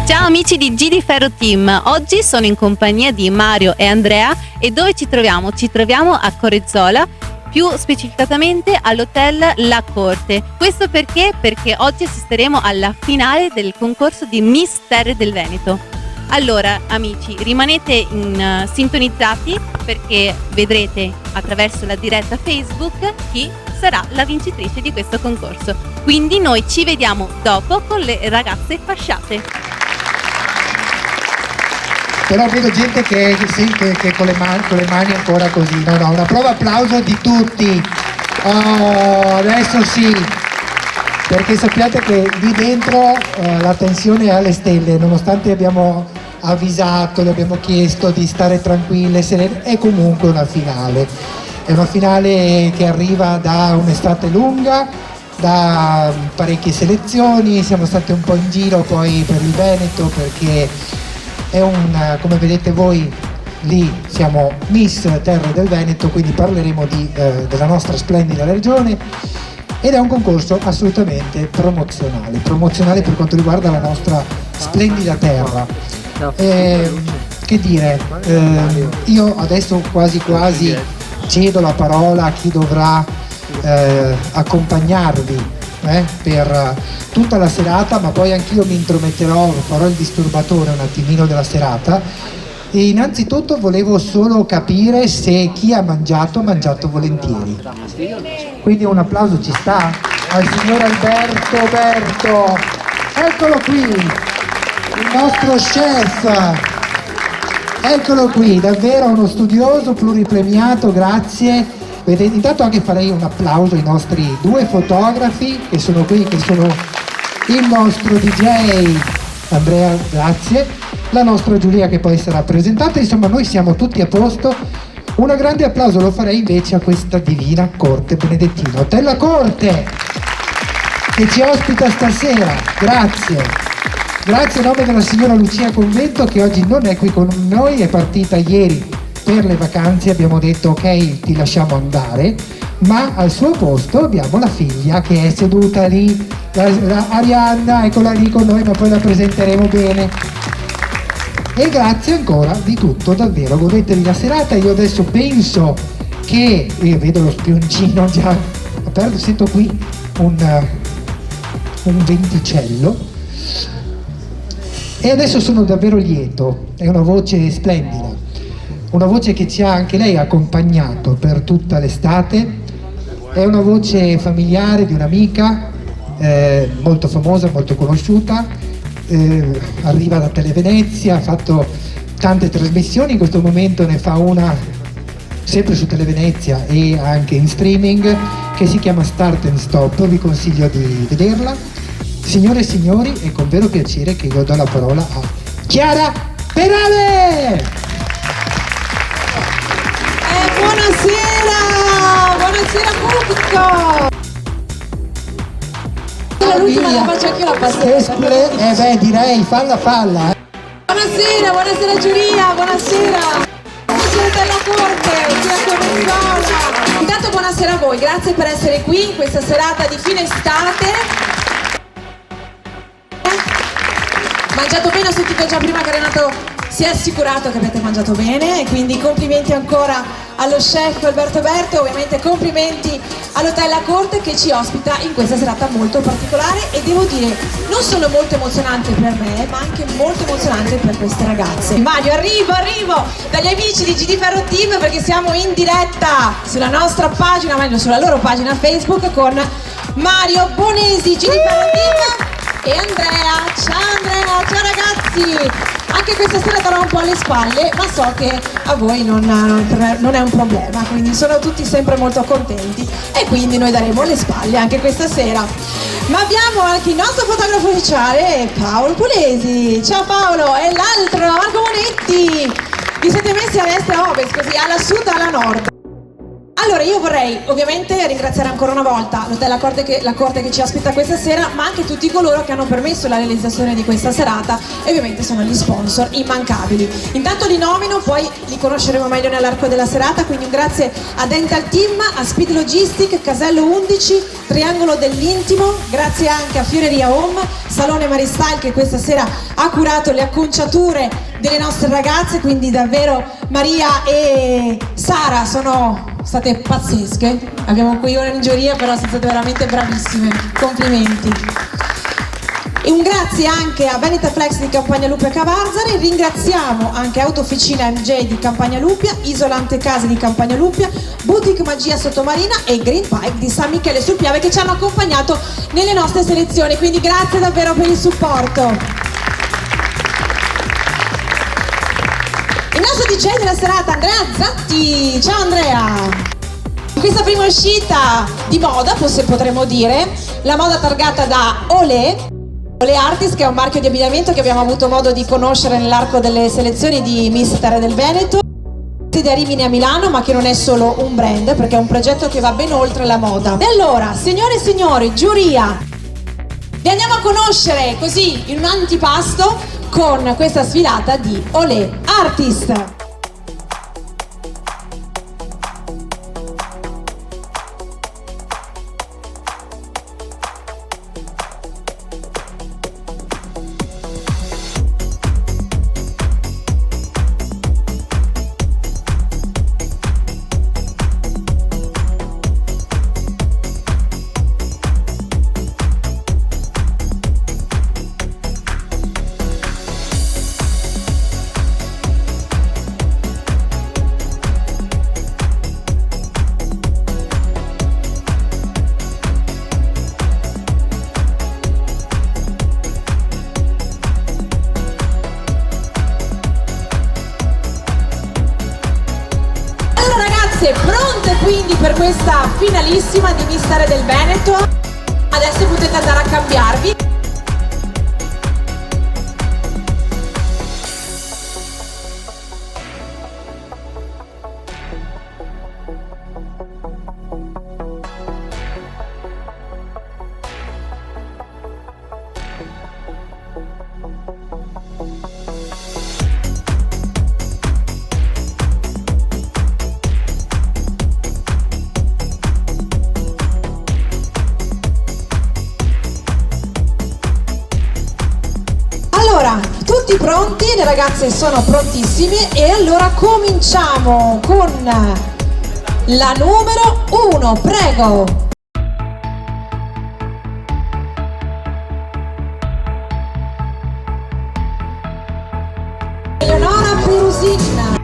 Ciao amici di G di Ferro Team, oggi sono in compagnia di Mario e Andrea e dove ci troviamo? Ci troviamo a Corezzola, più specificatamente all'hotel La Corte. Questo perché? Perché oggi assisteremo alla finale del concorso di Miss Terre del Veneto. Allora amici, rimanete sintonizzati perché vedrete attraverso la diretta Facebook chi sarà la vincitrice di questo concorso. Quindi noi ci vediamo dopo con le ragazze fasciate. Però vedo gente che con le mani ancora così. No, una prova applauso di tutti. Oh, adesso sì. Perché sappiate che lì dentro la tensione è alle stelle, nonostante abbiamo avvisato, le abbiamo chiesto di stare tranquille, serene, è comunque una finale. È una finale che arriva da un'estate lunga, da parecchie selezioni, siamo stati un po' in giro poi per il Veneto perché è come vedete voi, lì siamo Miss Terre del Veneto, quindi parleremo della nostra splendida regione ed è un concorso assolutamente promozionale per quanto riguarda la nostra splendida terra. Che dire, io adesso quasi cedo la parola a chi dovrà accompagnarvi per tutta la serata, ma poi anch'io mi intrometterò, farò il disturbatore un attimino della serata. E innanzitutto volevo solo capire se chi ha mangiato volentieri, quindi un applauso ci sta al signor Alberto. Eccolo qui, il nostro chef, eccolo qui, davvero uno studioso pluripremiato, grazie. Vedete, intanto anche farei un applauso ai nostri due fotografi che sono qui, che sono il nostro DJ Andrea, grazie, la nostra Giulia che poi sarà presentata, insomma noi siamo tutti a posto. Un grande applauso lo farei invece a questa divina corte benedettina, Hotel La Corte, che ci ospita stasera, grazie a nome della signora Lucia Convento che oggi non è qui con noi, è partita ieri per le vacanze, abbiamo detto ok ti lasciamo andare, ma al suo posto abbiamo la figlia che è seduta lì, Arianna, eccola lì con noi, ma poi la presenteremo bene. E grazie ancora di tutto, davvero, godetevi la serata. Io adesso penso che, io vedo lo spioncino già aperto, sento qui un venticello e adesso sono davvero lieto, è una voce splendida. Una voce che ci ha anche lei accompagnato per tutta l'estate, è una voce familiare di un'amica molto famosa, molto conosciuta, arriva da Televenezia, ha fatto tante trasmissioni, in questo momento ne fa una sempre su Televenezia e anche in streaming che si chiama Start and Stop, vi consiglio di vederla. Signore e signori, è con vero piacere che io do la parola a Chiara Perale! Buonasera pubblico! L'ultima la faccio anche io la passata. Direi falla. Buonasera Giulia, buonasera della Corte, qui a Corezzola. Intanto buonasera a voi, grazie per essere qui in questa serata di fine estate. Mangiato bene, ho sentito già prima che Renato si è assicurato che avete mangiato bene e quindi complimenti ancora allo chef Alberto Berto, ovviamente complimenti all'Hotel La Corte che ci ospita in questa serata molto particolare e devo dire non solo molto emozionante per me ma anche molto emozionante per queste ragazze. Mario, arrivo dagli amici di G di Ferro Team perché siamo in diretta sulla nostra pagina, meglio sulla loro pagina Facebook con Mario Bonesi, G di Ferro Team e Andrea. Ciao ragazzi! Anche questa sera darò un po' alle spalle, ma so che a voi non è un problema, quindi sono tutti sempre molto contenti e quindi noi daremo le spalle anche questa sera. Ma abbiamo anche il nostro fotografo ufficiale, Paolo Pulesi. Ciao Paolo! E l'altro, Marco Monetti! Vi siete messi a destra e a ovest, così alla sud e alla nord. Allora io vorrei ovviamente ringraziare ancora una volta l'Hotel La Corte che ci aspetta questa sera, ma anche tutti coloro che hanno permesso la realizzazione di questa serata e ovviamente sono gli sponsor immancabili. Intanto li nomino, poi li conosceremo meglio nell'arco della serata, quindi un grazie a Dental Team, a Speed Logistic, Casello 11, Triangolo dell'Intimo, grazie anche a Fioreria Home, Salone Maristyle che questa sera ha curato le acconciature delle nostre ragazze, quindi davvero Maria e Sara sono state pazzesche. Abbiamo qui ora in giuria, però siete state veramente bravissime, complimenti. E un grazie anche a Veneta Flex di Campagna Lupia Cavarzari, ringraziamo anche Autofficina MJ di Campagna Lupia, Isolante Case di Campagna Lupia, Boutique Magia Sottomarina e Green Pipe di San Michele sul Piave che ci hanno accompagnato nelle nostre selezioni, quindi grazie davvero per il supporto. Il nostro DJ della serata, Andrea Zatti. Ciao Andrea! In questa prima uscita di moda, potremmo dire, la moda targata da Olé Artist, che è un marchio di abbigliamento che abbiamo avuto modo di conoscere nell'arco delle selezioni di Miss Terra del Veneto, da Rimini a Milano, ma che non è solo un brand, perché è un progetto che va ben oltre la moda. E allora, signore e signori, giuria, li andiamo a conoscere così in un antipasto con questa sfilata di Olé Artist. Pronte quindi per questa finalissima di Miss Terra del Veneto? Adesso potete andare a cambiarvi. Tutti pronti? Le ragazze sono prontissime e allora cominciamo con la numero 1, prego! Eleonora Perusin.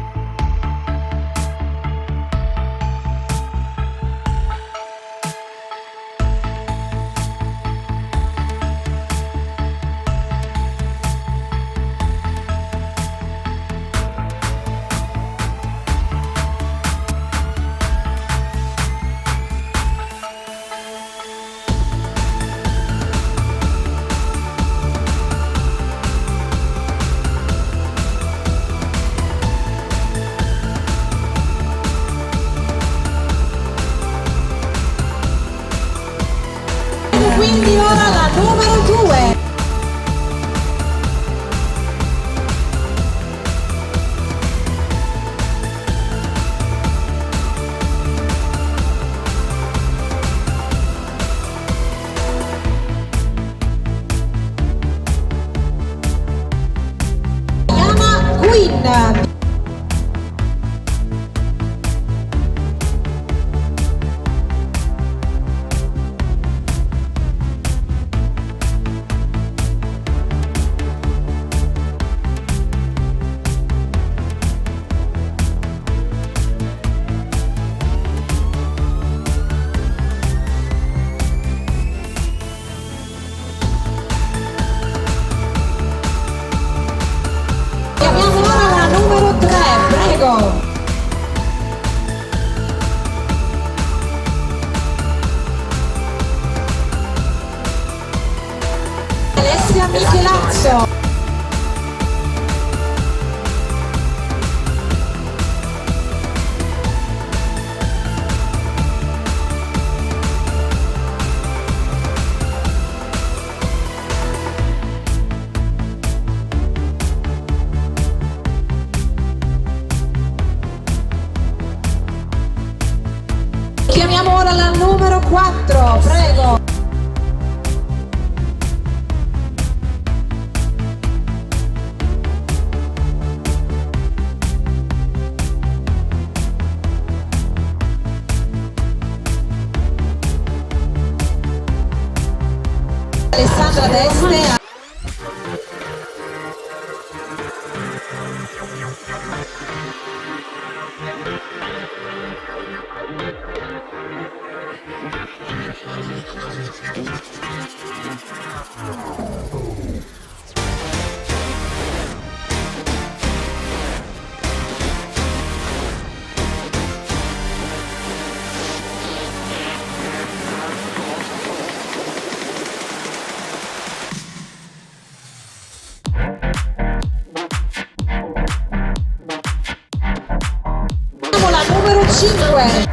Quindi ora la numero 2. Diana Queen. Alessia Michelazzo. alla numero 4, prego. Alessandra Deste. La numero 5.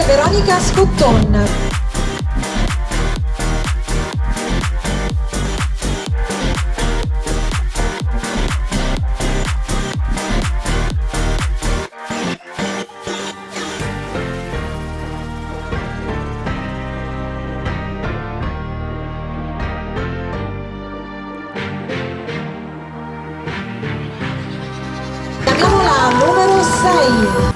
Veronica Scotton. Abbiamo la numero 6.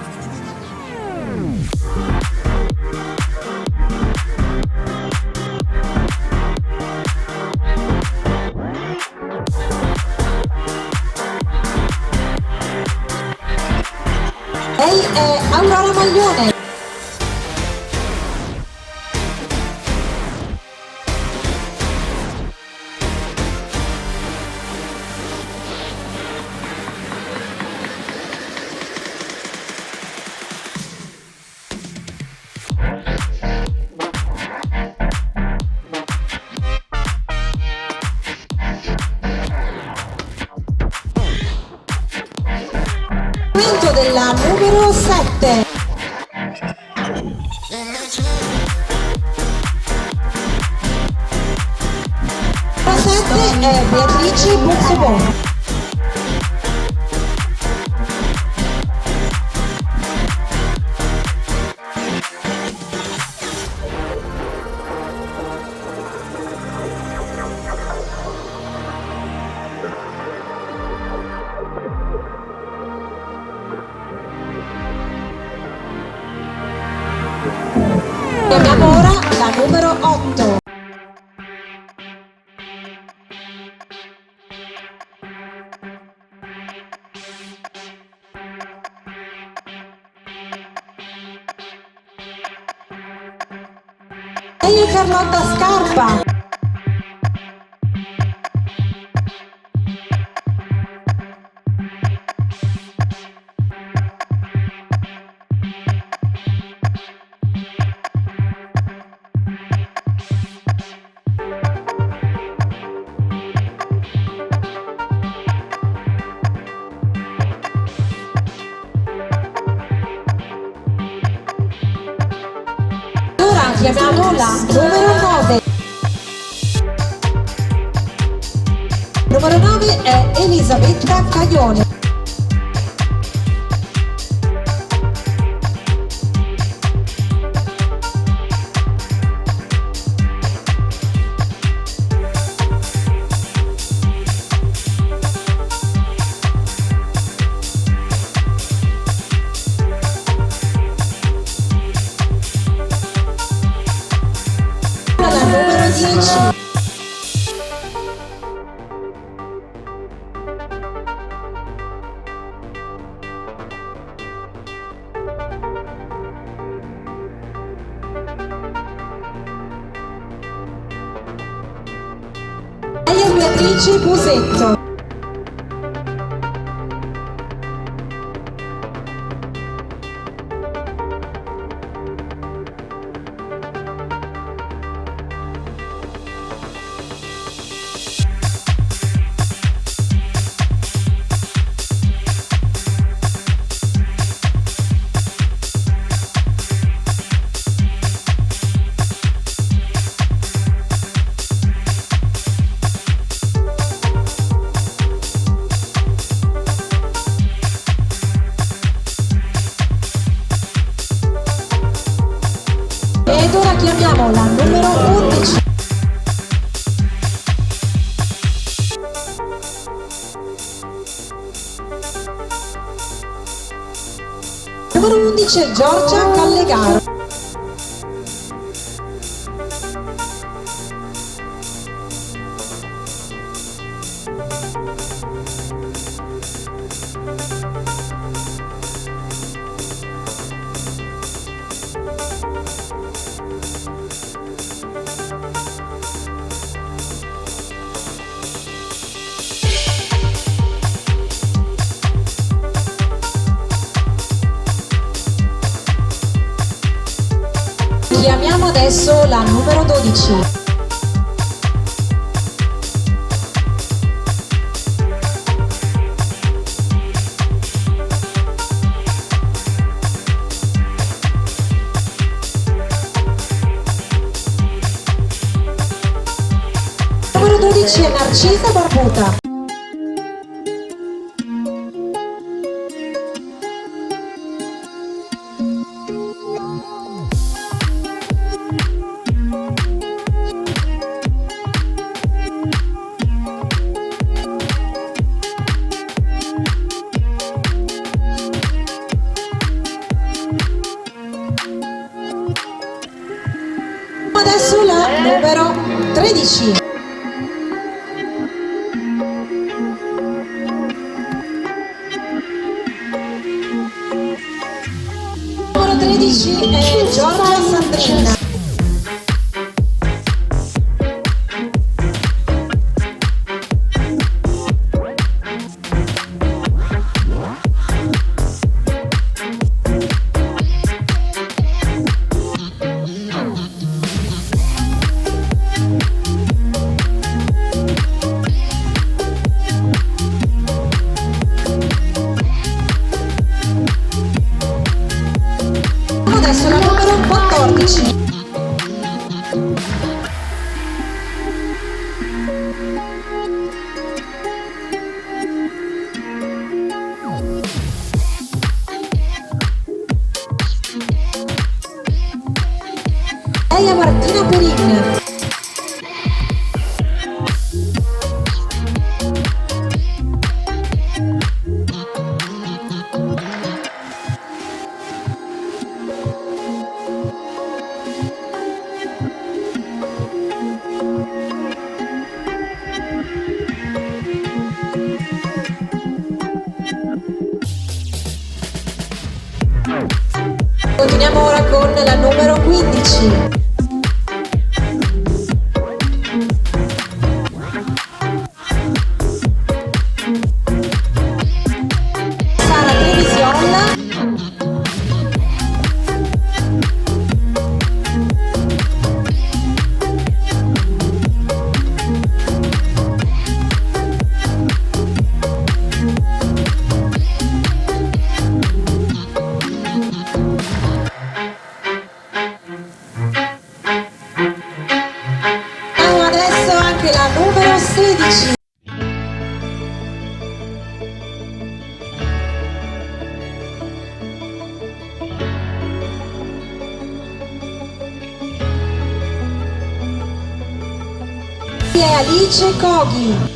Lei è Aurora Maglione. Momento della numero 7. La 7 è Beatrice Bozzobon. E abbiamo ora la numero 8. Lei è Carlotta Scarpa. Ora chiamiamo la numero 9. Numero 9 è Elisabetta Caglione. La numero 10. Lei è Beatrice Busetto. Chiamiamo la numero 11. Numero 11 è Giorgia Callegaro. Chiamiamo adesso la numero 12. Numero 12 è Narcisa Barbuta. Adesso la numero 13. Numero 13 è Giorgia Sandrina. Adesso la numero 14. Lei è Martina Perin. Continuiamo ora con la numero 15. Sara Trevisiolla. Adesso anche la numero 16. È Alice Coghi.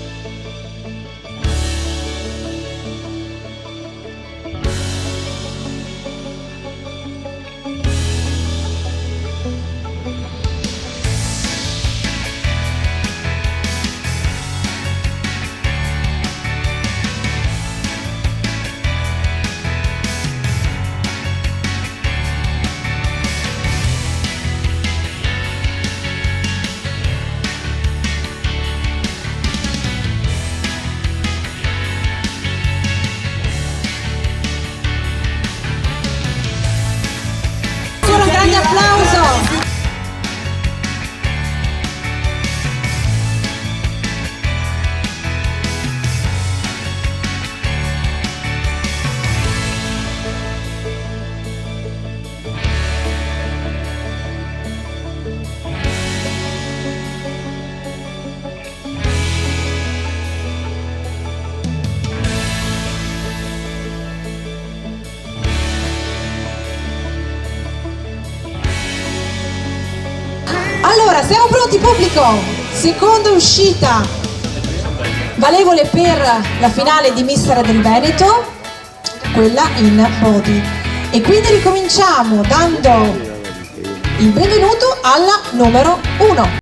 Allora, siamo pronti pubblico? Seconda uscita valevole per la finale di Mister del Veneto, quella in body. E quindi ricominciamo dando il benvenuto alla numero 1.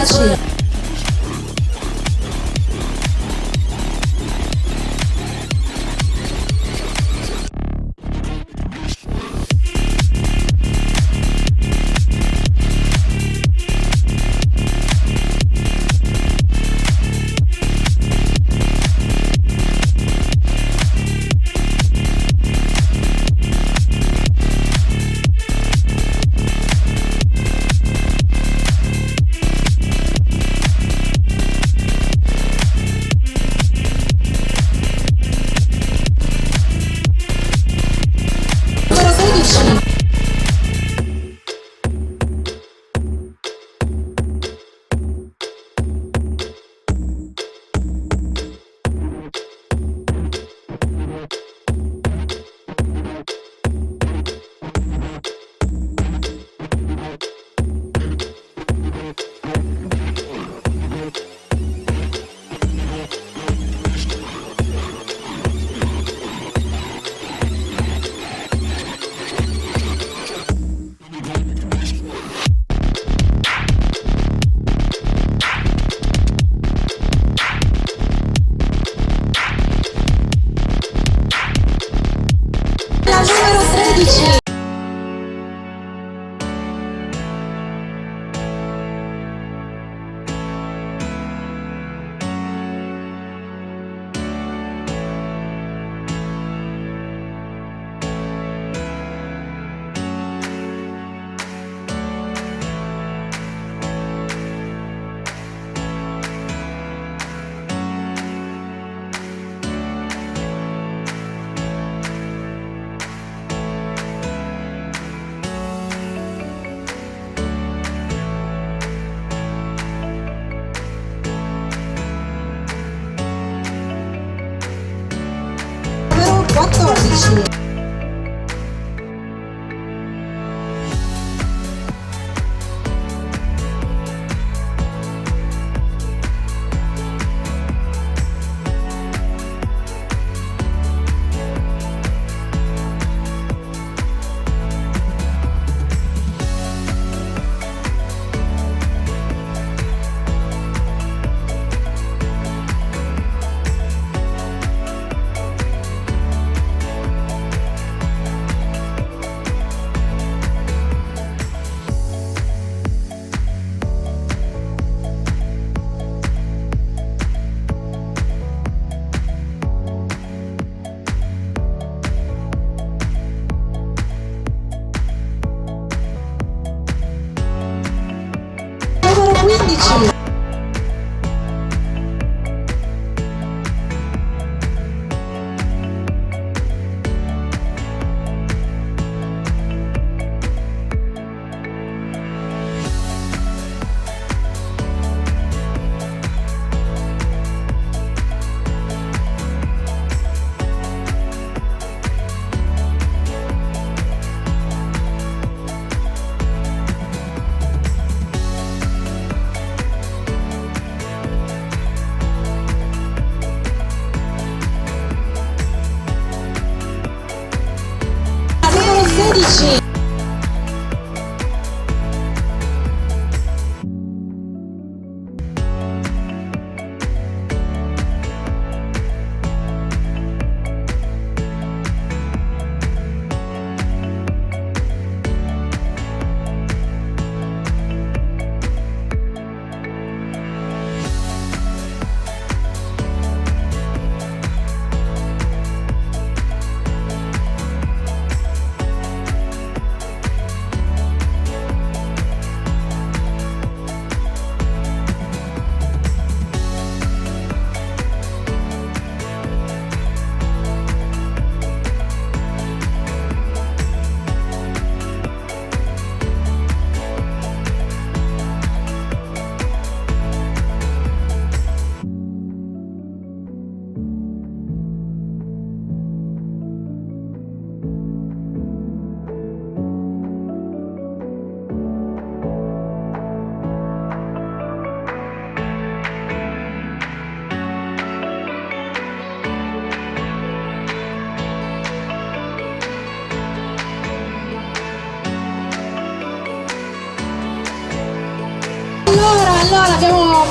13. Numero 16. La numero 13. Numero 14. Numero 15. Numero 16.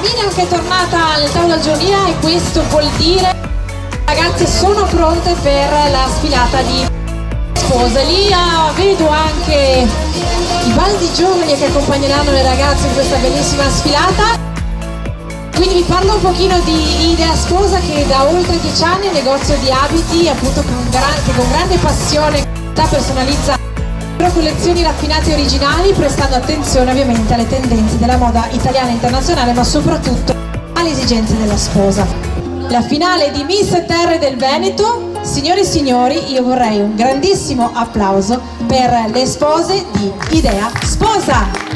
famiglia anche tornata nel tavolo giovanile e questo vuol dire che le ragazze sono pronte per la sfilata di spose. Lì vedo anche i bandi giovani che accompagneranno le ragazze in questa bellissima sfilata. Quindi vi parlo un pochino di Idea Sposa, che da oltre 10 anni è un negozio di abiti appunto che con grande passione personalizza le collezioni raffinate e originali, prestando attenzione ovviamente alle tendenze della moda italiana e internazionale, ma soprattutto alle esigenze della sposa. La finale di Miss Terre del Veneto, signore e signori, io vorrei un grandissimo applauso per le spose di Idea Sposa.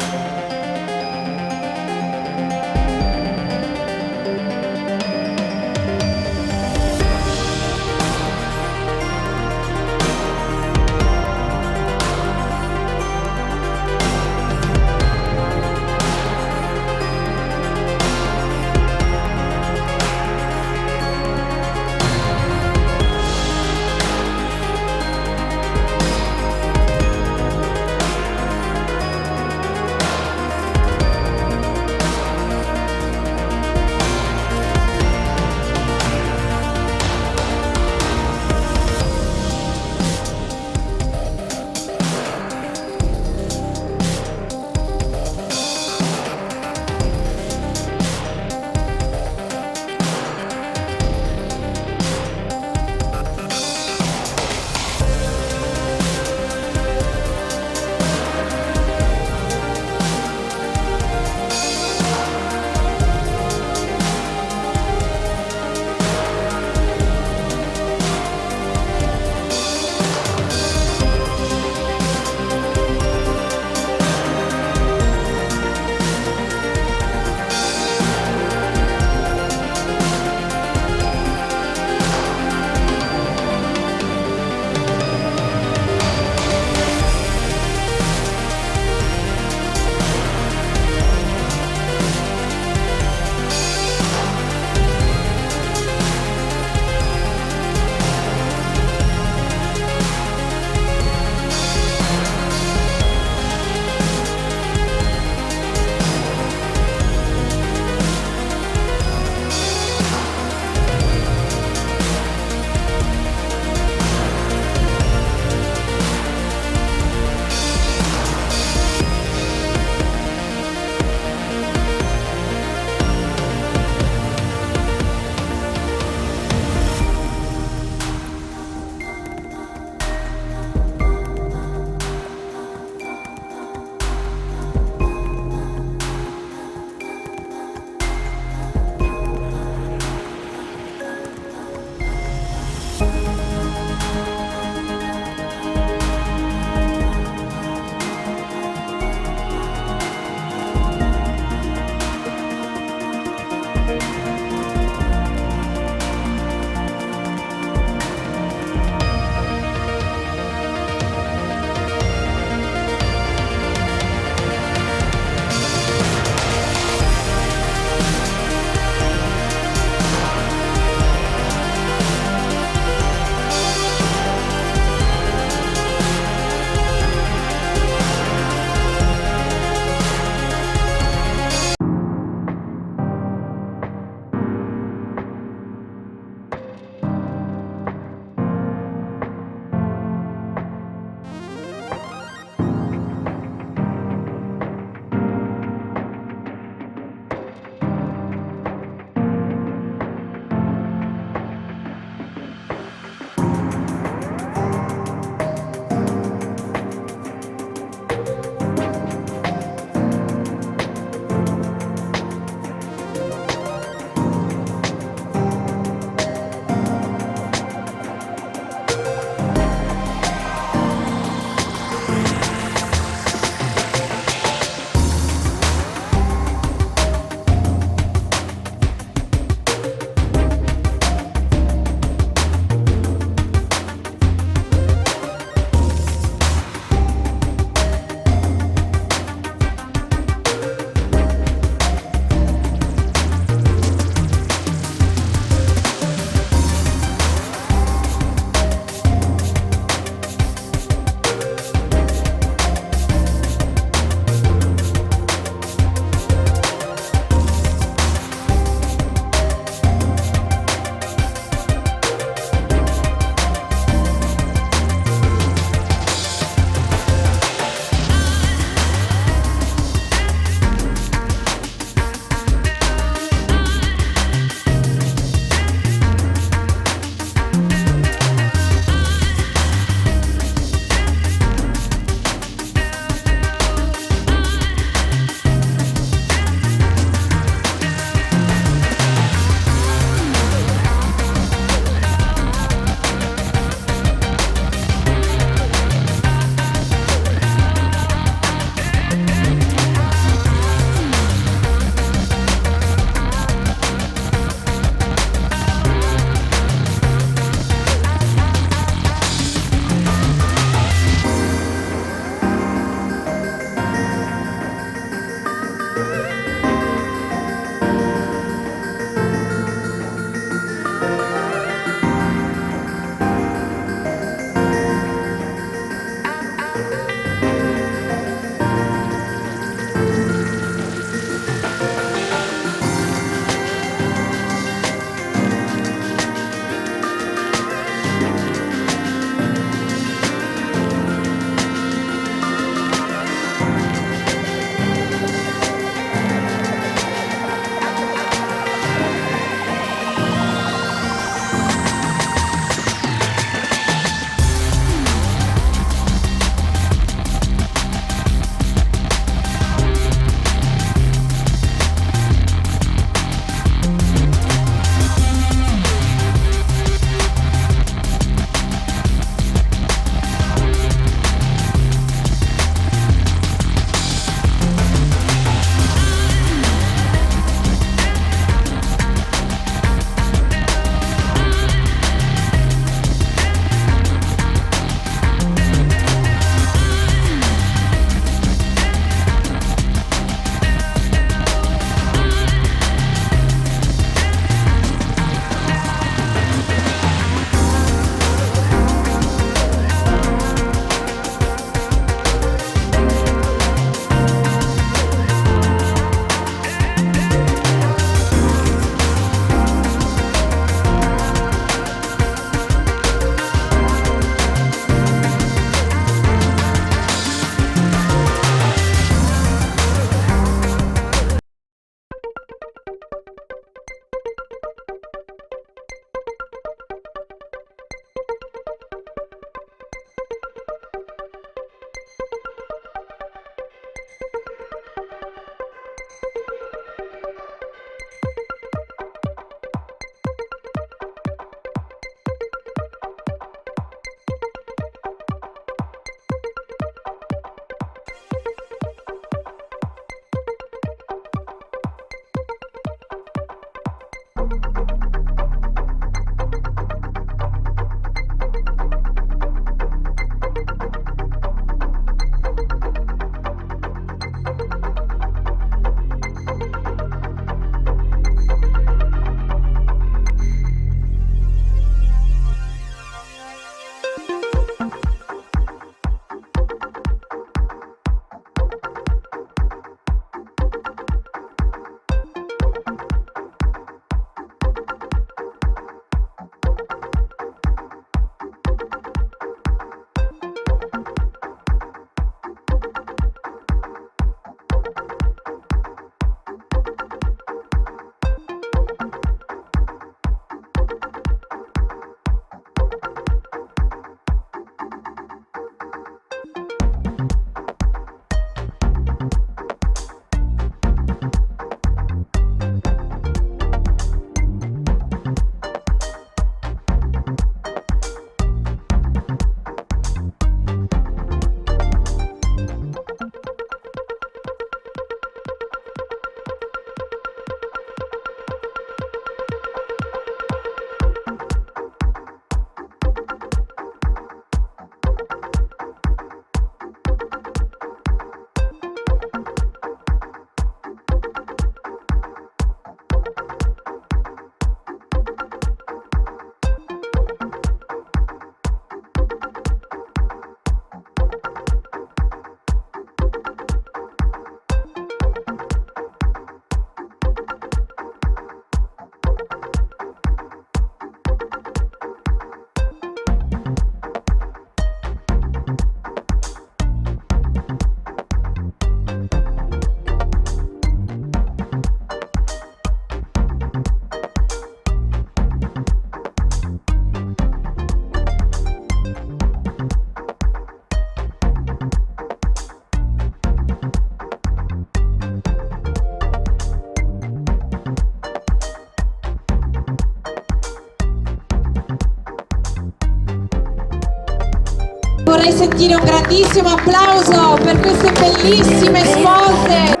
Vorrei sentire un grandissimo applauso per queste bellissime spose.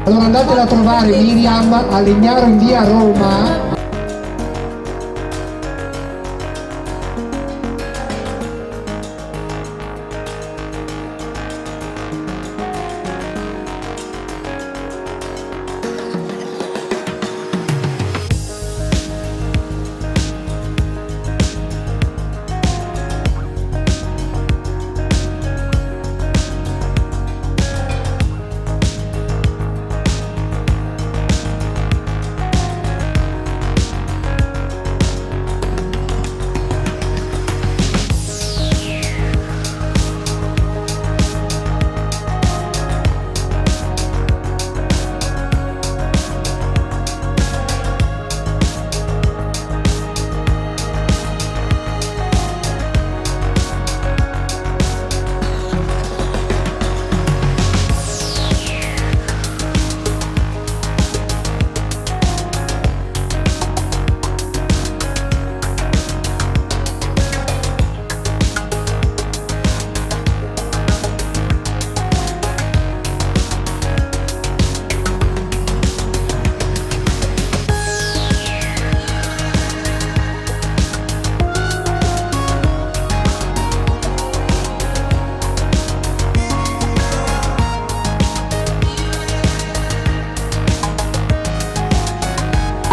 Allora andatela a trovare Miriam a Legnaro in via Roma.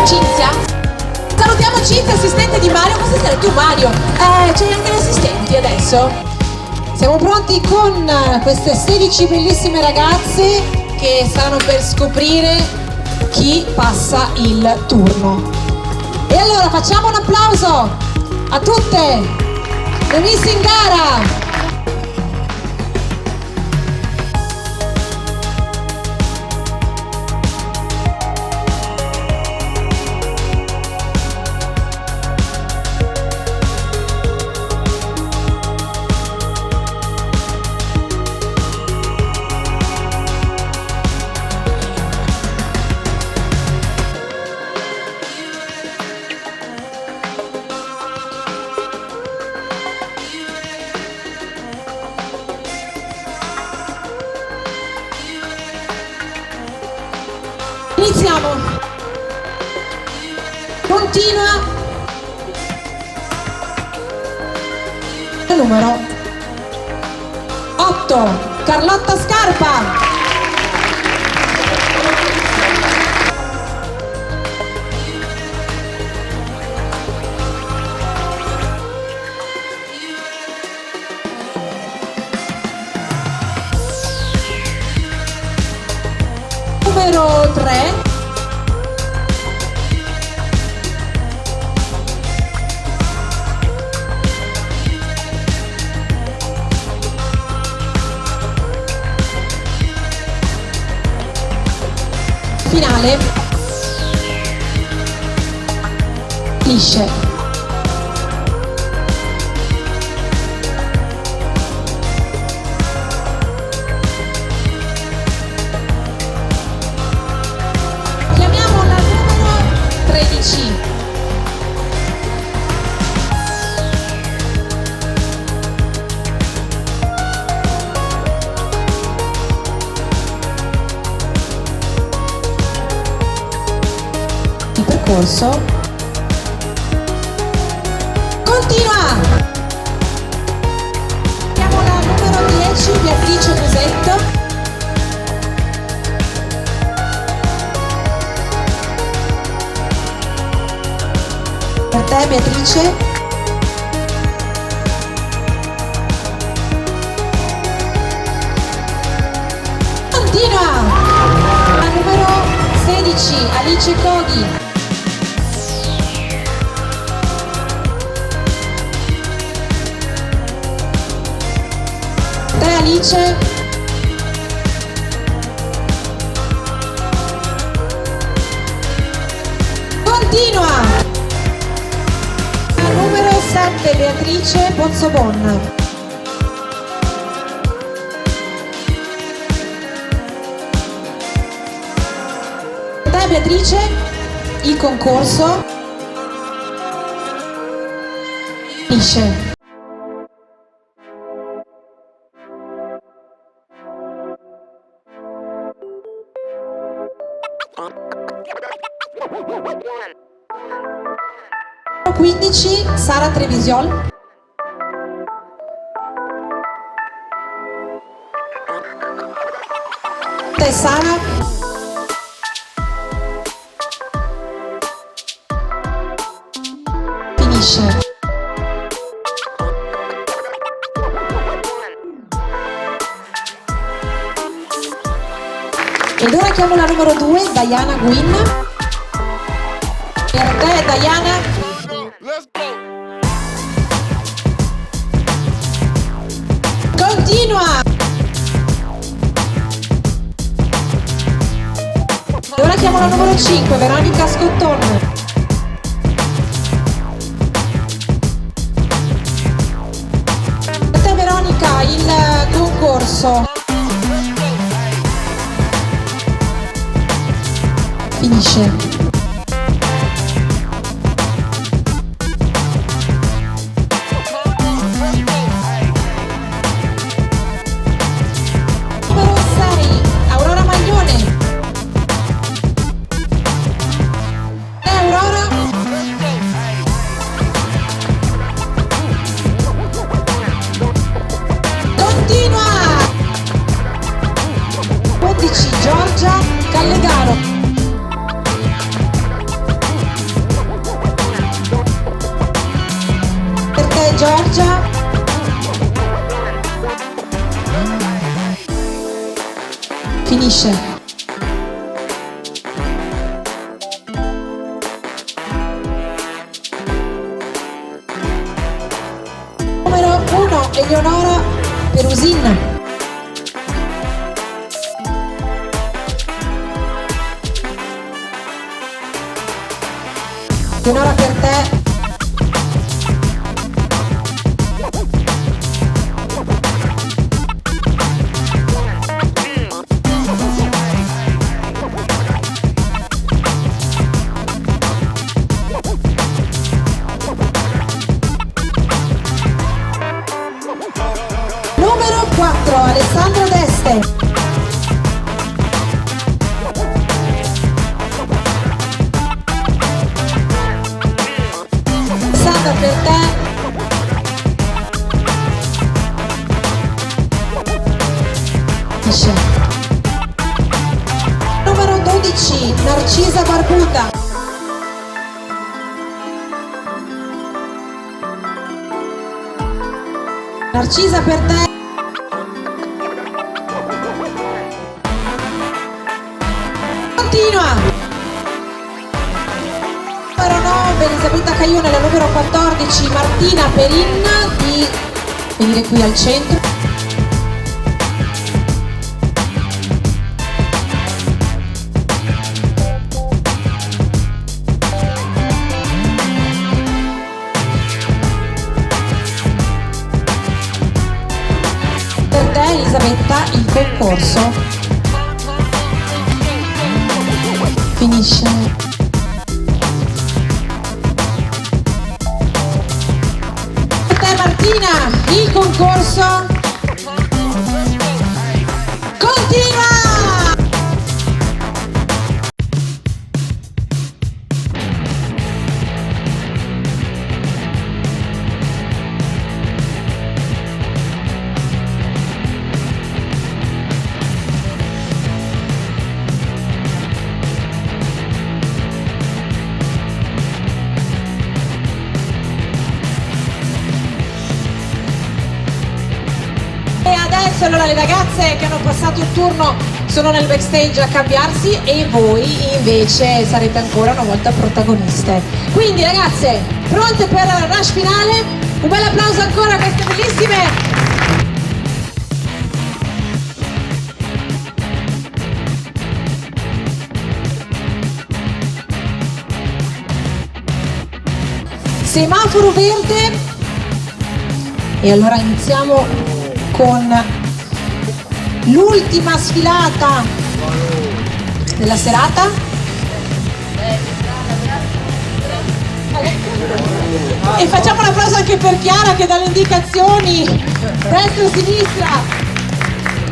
Cinzia? Salutiamo Cinzia, assistente di Mario. Cosa sei tu, Mario? C'hai anche gli assistenti adesso? Siamo pronti con queste 16 bellissime ragazze che stanno per scoprire chi passa il turno. E allora facciamo un applauso a tutte le miss in gara. Iniziamo. Continua. Numero 8, Carlotta Scarpa. Numero 3, finale, lisce. Chiamiamo la numero 13. Percorso continua. Chiamo la numero 10, Beatrice Musetto. Per te, Beatrice. Continua. La numero 16, Alice Coghi. Alice. Continua. La numero 7, Beatrice Pozzobon. Te, Beatrice, il concorso finisce. Numero 15, Sara Trevisiol. Te, Sara. Finisce. Ed ora chiamo la numero 2, Diana Gwynn. Per te, Diana. Continua. E ora chiamo la numero 5, Veronica Scotton. Per te, Veronica, il concorso finisce. Numero 6, Aurora Maglione. Aurora. Continua. 11, Giorgia Callegaro. Giorgia. Finisce. Numero 1, Eleonora Perusin. Eleonora, per te. Numero 4, Alessandro Deste. Finisce. Numero 12, Narcisa Barbuta. Narcisa, per te. Continua. Numero 9, Elisabetta Caione. La numero 14, Martina Perin, di venire qui al centro. Per te, Elisabetta, il concorso finisce. Per te, Martina, il concorso continua. E adesso allora le ragazze che hanno passato il turno sono nel backstage a cambiarsi e voi invece sarete ancora una volta protagoniste. Quindi ragazze, pronte per il rush finale? Un bel applauso ancora a queste bellissime. Semaforo verde. E allora iniziamo con l'ultima sfilata della serata. E facciamo un applauso anche per Chiara che dà le indicazioni destra, sinistra,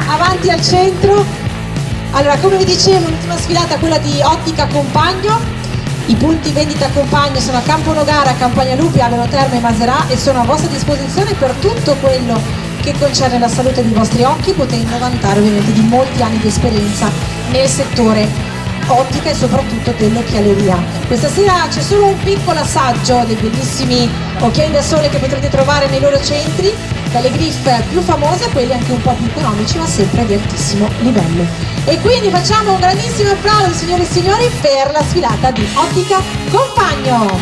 avanti al centro. Allora, come vi dicevo, l'ultima sfilata, quella di Ottica Compagno. I punti vendita Compagno sono a Campo Nogara, Campagna Lupi, Aveno Terme e Maserà e sono a vostra disposizione per tutto quello che concerne la salute dei vostri occhi, potendo vantare ovviamente di molti anni di esperienza nel settore ottica e soprattutto dell'occhialeria. Questa sera c'è solo un piccolo assaggio dei bellissimi occhiali da sole che potrete trovare nei loro centri, dalle griffe più famose a quelli anche un po' più economici ma sempre di altissimo livello. E quindi facciamo un grandissimo applauso, signore e signori, per la sfilata di Ottica Compagno.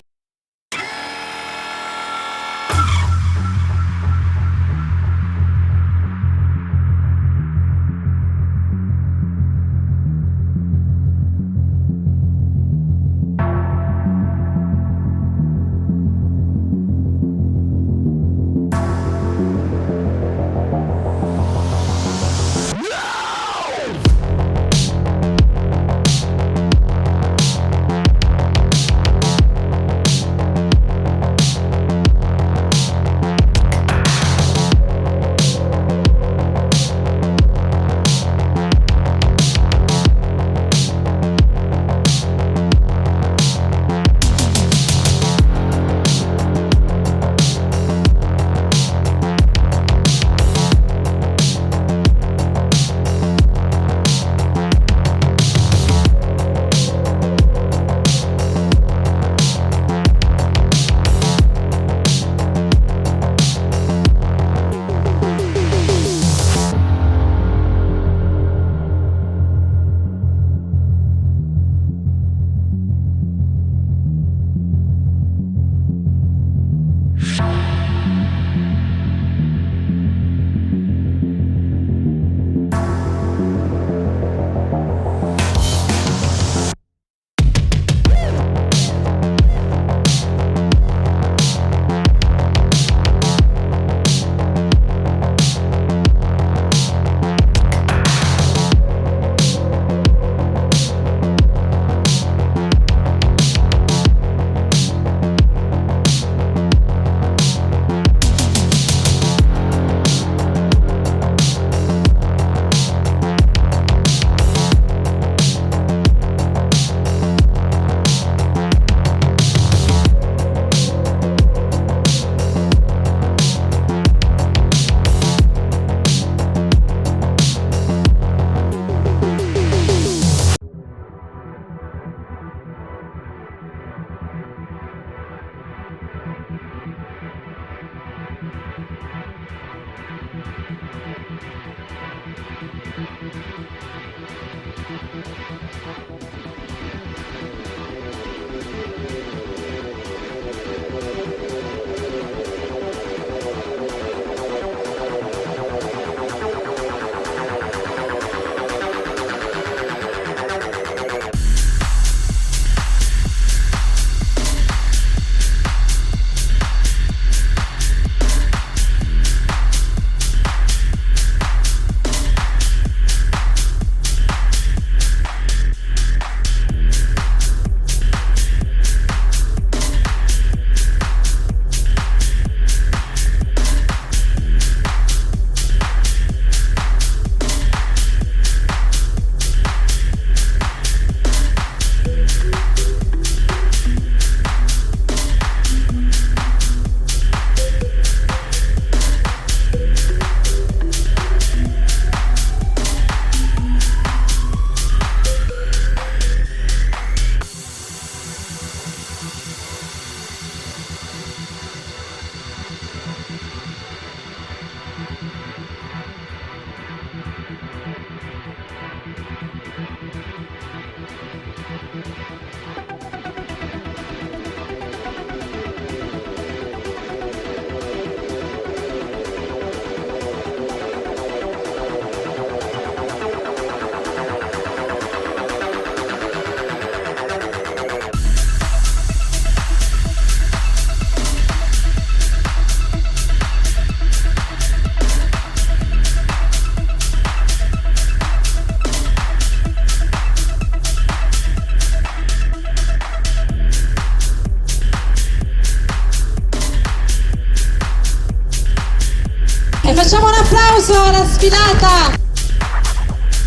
Facciamo un applauso alla sfilata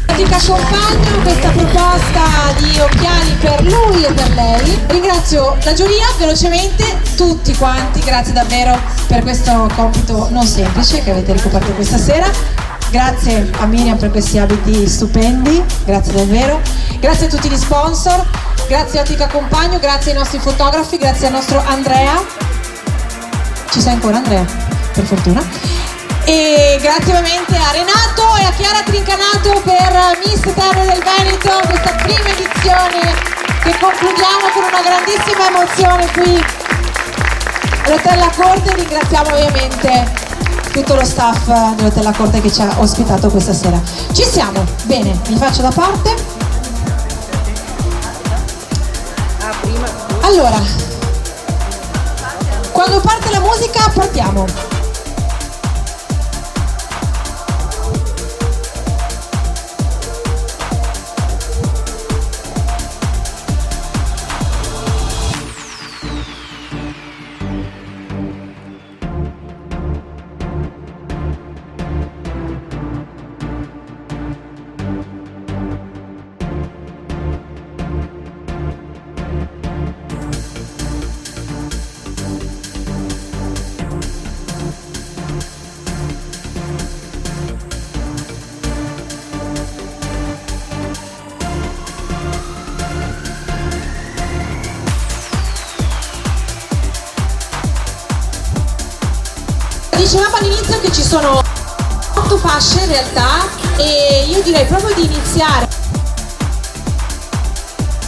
che accompagna questa proposta di occhiali per lui e per lei. Ringrazio la giuria velocemente, tutti quanti, grazie davvero per questo compito non semplice che avete ricoperto questa sera. Grazie a Miriam per questi abiti stupendi, grazie davvero. Grazie a tutti gli sponsor, grazie a Ottica Compagno, grazie ai nostri fotografi, grazie al nostro Andrea. Ci sei ancora Andrea? Per fortuna. E grazie ovviamente a Renato e a Chiara Trincanato per Miss Terre del Veneto, questa prima edizione che concludiamo con una grandissima emozione qui all'Hotel La Corte. Ringraziamo ovviamente tutto lo staff dell'Hotel La Corte che ci ha ospitato questa sera. Ci siamo? Bene, mi faccio da parte. Allora, quando parte la musica partiamo. Dicevamo all'inizio che ci sono 8 fasce in realtà e io direi proprio di iniziare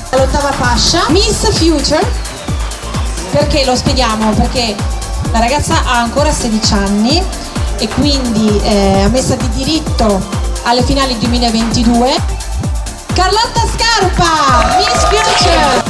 dall'8ª fascia, Miss Future. Perché lo spieghiamo? Perché la ragazza ha ancora 16 anni e quindi è ammessa di diritto alle finali 2022. Carlotta Scarpa, Miss Future.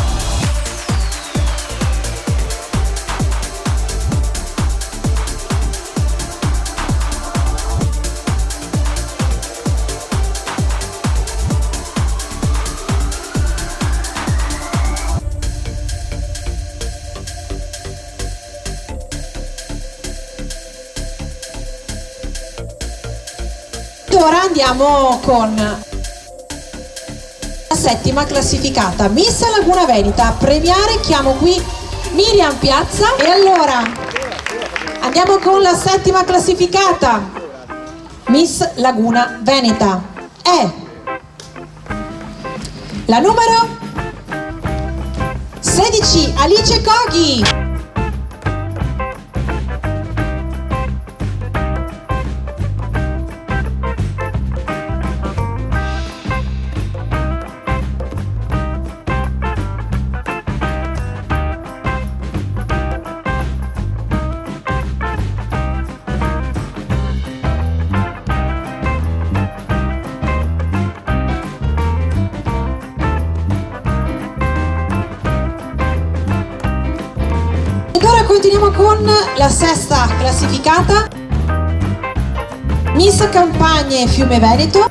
Ora andiamo con la 7ª classificata, Miss Laguna Veneta. A premiare chiamo qui Miriam Piazza e allora andiamo con la 7ª classificata, Miss Laguna Veneta. È la numero 16, Alice Coghi. continuiamo con la sesta classificata, Miss Campagne Fiume Veneto.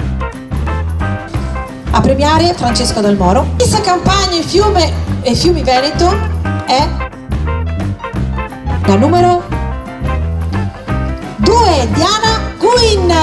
A premiare Francesco Dal Moro. Miss Campagne Fiume e Fiumi Veneto è la numero 2, Diana Guin.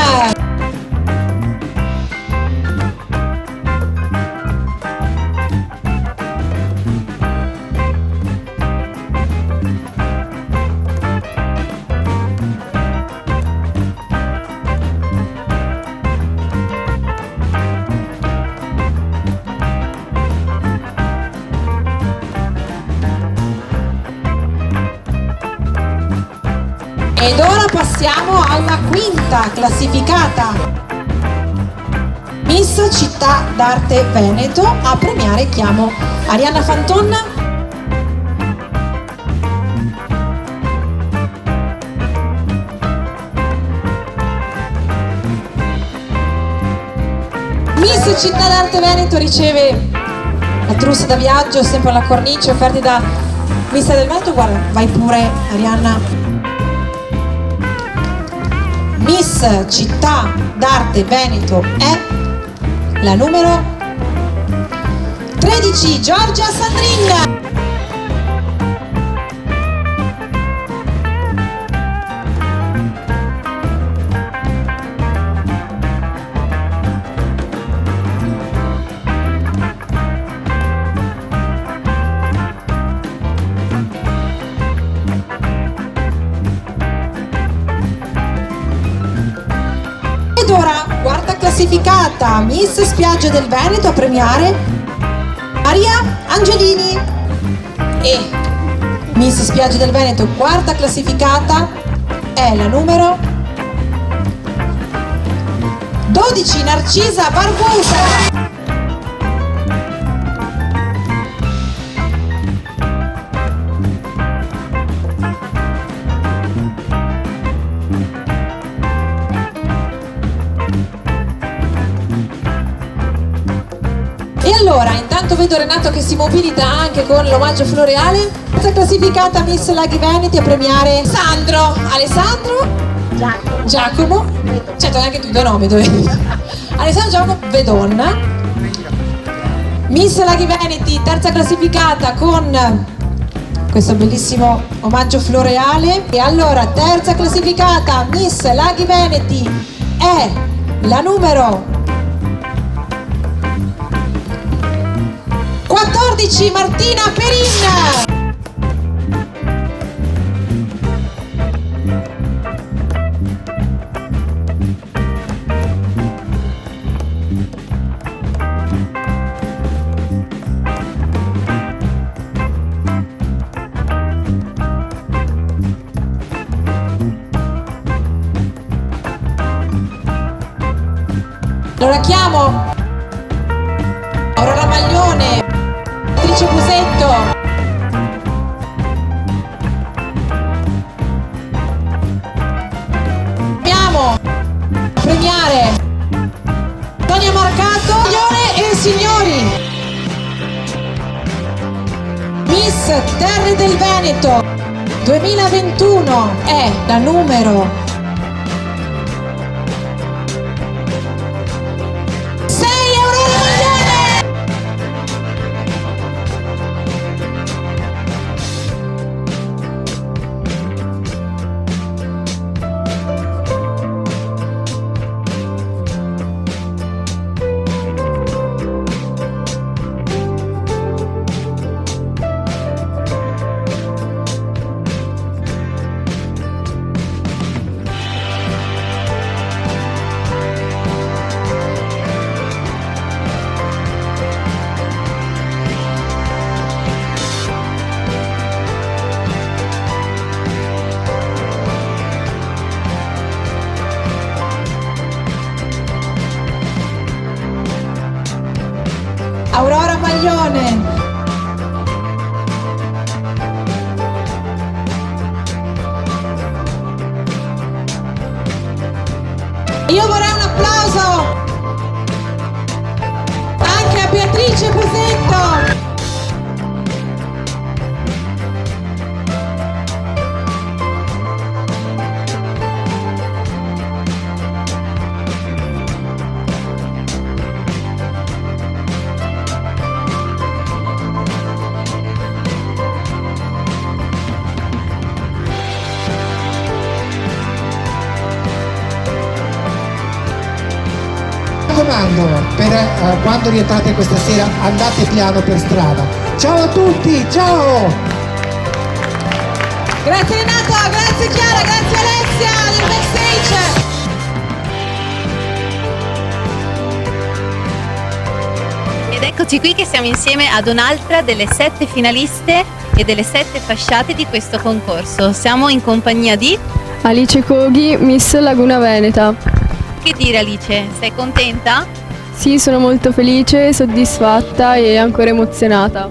Ed ora passiamo alla quinta classificata, Miss Città d'Arte Veneto. A premiare chiamo Arianna Fantonna. Miss Città d'Arte Veneto riceve la trousse da viaggio, sempre alla cornice, offerti da Miss del Veneto. Guarda, vai pure Arianna. Miss Città d'Arte Veneto è la numero 13, Giorgia Sandrin. Ed ora, quarta classificata, Miss Spiagge del Veneto. A premiare Maria Angelini. E Miss Spiagge del Veneto, quarta classificata, è la numero 12, Narcisa Barbosa. E allora, intanto vedo Renato che si mobilita anche con l'omaggio floreale. Terza classificata, Miss Laghi Veneti. A premiare Alessandro Giacomo, certo anche tu due nomi dovevi. Alessandro Giacomo Vedon. Miss Laghi Veneti, terza classificata, con questo bellissimo omaggio floreale. E allora, terza classificata, Miss Laghi Veneti è la numero 14, Martina Perin. Allora chiamo Aurora Maglione, Beatrice Busetto, andiamo a premiare Tonia Marcato. Signore e signori, Miss Terre del Veneto 2021 è la numero 6, Aurora Maglione. Aurora Maglione. Io vorrei un applauso anche a Beatrice Busetto. raccomando, per quando rientrate questa sera andate piano per strada. Ciao a tutti, ciao! Grazie Renato, grazie Chiara, grazie Alessia del backstage. Ed eccoci qui che siamo insieme ad un'altra delle 7 finaliste e delle 7 fasciate di questo concorso. Siamo in compagnia di... Alice Coghi, Miss Laguna Veneta. Che dire Alice, sei contenta? Sì, sono molto felice, soddisfatta e ancora emozionata.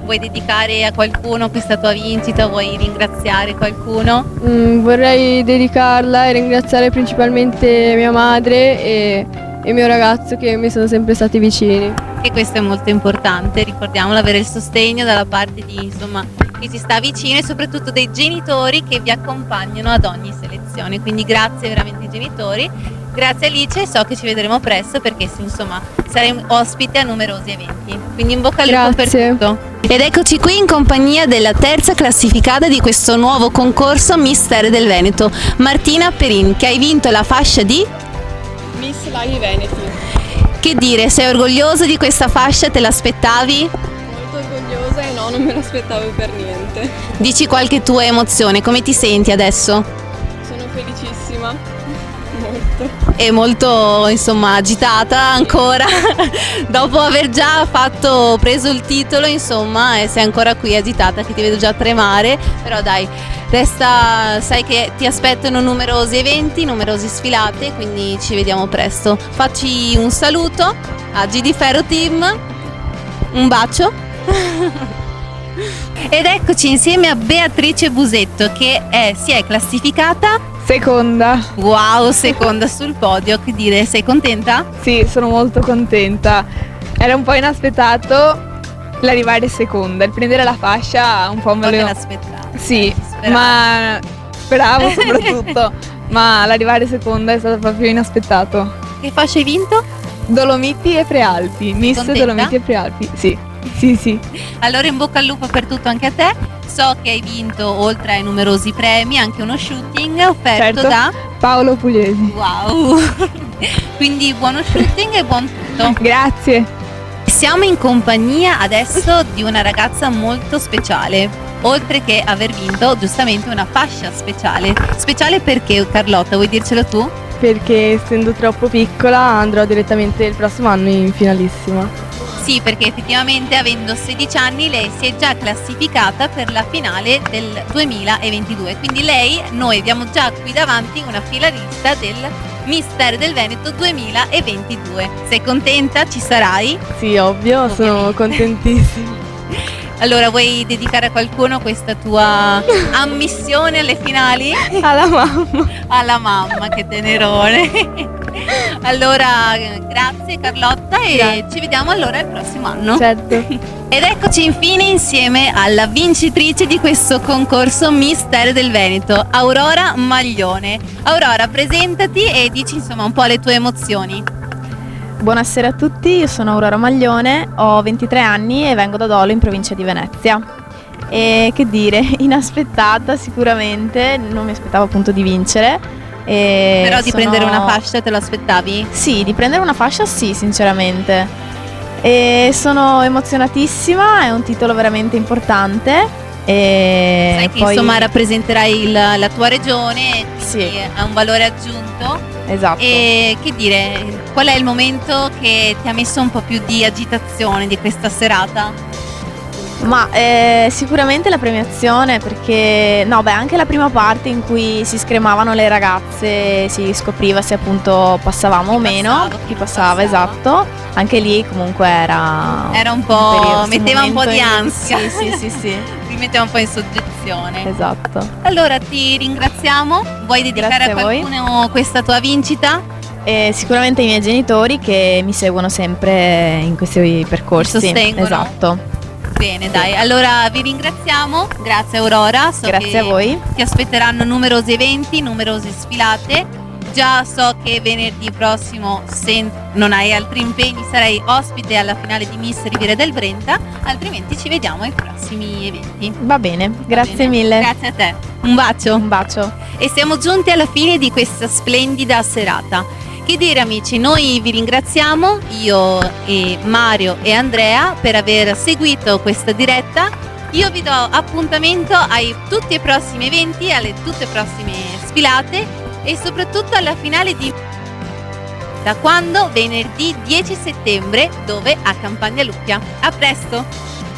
Vuoi dedicare a qualcuno questa tua vincita? Vuoi ringraziare qualcuno? Vorrei dedicarla e ringraziare principalmente mia madre e il mio ragazzo che mi sono sempre stati vicini. E questo è molto importante, ricordiamolo, avere il sostegno dalla parte di, insomma, chi ci sta vicino e soprattutto dei genitori che vi accompagnano ad ogni selezione. Quindi grazie veramente ai genitori, grazie Alice, so che ci vedremo presto perché insomma sarai ospite a numerosi eventi. Quindi in bocca al lupo per tutto. Ed eccoci qui in compagnia della terza classificata di questo nuovo concorso Mister del Veneto, Martina Perin, che hai vinto la fascia di Miss Laghi Veneti. Che dire, sei orgogliosa di questa fascia? Te l'aspettavi? Molto orgogliosa e no, non me l'aspettavo per niente. Dici qualche tua emozione, come ti senti adesso? Sono felicissima, molto. È molto, insomma, agitata ancora, dopo aver già preso il titolo, insomma, e sei ancora qui agitata, che ti vedo già tremare, però dai, resta, sai che ti aspettano numerosi eventi, numerose sfilate, quindi ci vediamo presto. Facci un saluto a GD Ferro Team, un bacio. Ed eccoci insieme a Beatrice Busetto che si è classificata seconda. Wow, seconda sul podio. Che dire, sei contenta? Sì, sono molto contenta. Era un po' inaspettato l'arrivare seconda, il prendere la fascia un po' me Non te lo... l'aspettavi? Sì, Speravi. ma speravo soprattutto, ma l'arrivare seconda è stato proprio inaspettato. Che fascia hai vinto? Dolomiti e Prealpi, Miss contenta? Dolomiti e Prealpi, sì, sì, sì. Allora in bocca al lupo per tutto anche a te. So che hai vinto, oltre ai numerosi premi, anche uno shooting offerto Certo. da Paolo Pugliesi. Wow. Quindi buono shooting e buon tutto. Grazie. Siamo in compagnia adesso di una ragazza molto speciale, oltre che aver vinto giustamente una fascia speciale. Speciale perché, Carlotta, vuoi dircelo tu? Perché essendo troppo piccola andrò direttamente il prossimo anno in finalissima. Sì, perché effettivamente avendo 16 anni lei si è già classificata per la finale del 2022, quindi noi abbiamo già qui davanti una finalista del Mister del Veneto 2022. Sei contenta? Ci sarai? Sì, ovvio, sono Ovviamente. contentissima. Allora, vuoi dedicare a qualcuno questa tua ammissione alle finali? Alla mamma. Alla mamma, che tenerone. Allora, grazie Carlotta e Grazie. ci vediamo allora il prossimo anno. Certo. Ed eccoci infine insieme alla vincitrice di questo concorso Mister del Veneto, Aurora Maglione. Aurora, presentati e dici insomma un po' le tue emozioni. Buonasera a tutti, io sono Aurora Maglione, ho 23 anni e vengo da Dolo in provincia di Venezia. E che dire, inaspettata sicuramente, non mi aspettavo appunto di vincere. Però di prendere una fascia te lo aspettavi? Sì, di prendere una fascia sì, sinceramente. E sono emozionatissima, è un titolo veramente importante. E Sai che poi... insomma rappresenterai la tua regione, Sì. quindi ha un valore aggiunto. Esatto. E che dire, qual è il momento che ti ha messo un po' più di agitazione di questa serata? Ma sicuramente la premiazione perché, no beh, anche la prima parte in cui si scremavano le ragazze, si scopriva se appunto passavamo o meno, chi passava, esatto, anche lì comunque era un po', periodo, metteva un po' di momento ansia. Sì, Ti metteva un po' in soggezione. esatto. Allora ti ringraziamo, vuoi dedicare Grazie a a voi. qualcuno questa tua vincita? E sicuramente i miei genitori che mi seguono sempre in questi percorsi. Mi sostengono. Esatto. Bene, dai, allora vi ringraziamo, grazie Aurora, so Grazie che a voi. ti aspetteranno numerosi eventi, numerose sfilate. Già so che venerdì prossimo, se non hai altri impegni, sarai ospite alla finale di Miss Riviera del Brenta, altrimenti ci vediamo ai prossimi eventi. Va bene, grazie bene? mille. Grazie a te, un bacio. Un bacio. E siamo giunti alla fine di questa splendida serata. Che dire amici, noi vi ringraziamo, io e Mario e Andrea, per aver seguito questa diretta. Io vi do appuntamento ai tutti i prossimi eventi, alle tutte prossime sfilate e soprattutto alla finale di da quando? Venerdì 10 settembre, dove? A Campagna Lucchia. A presto!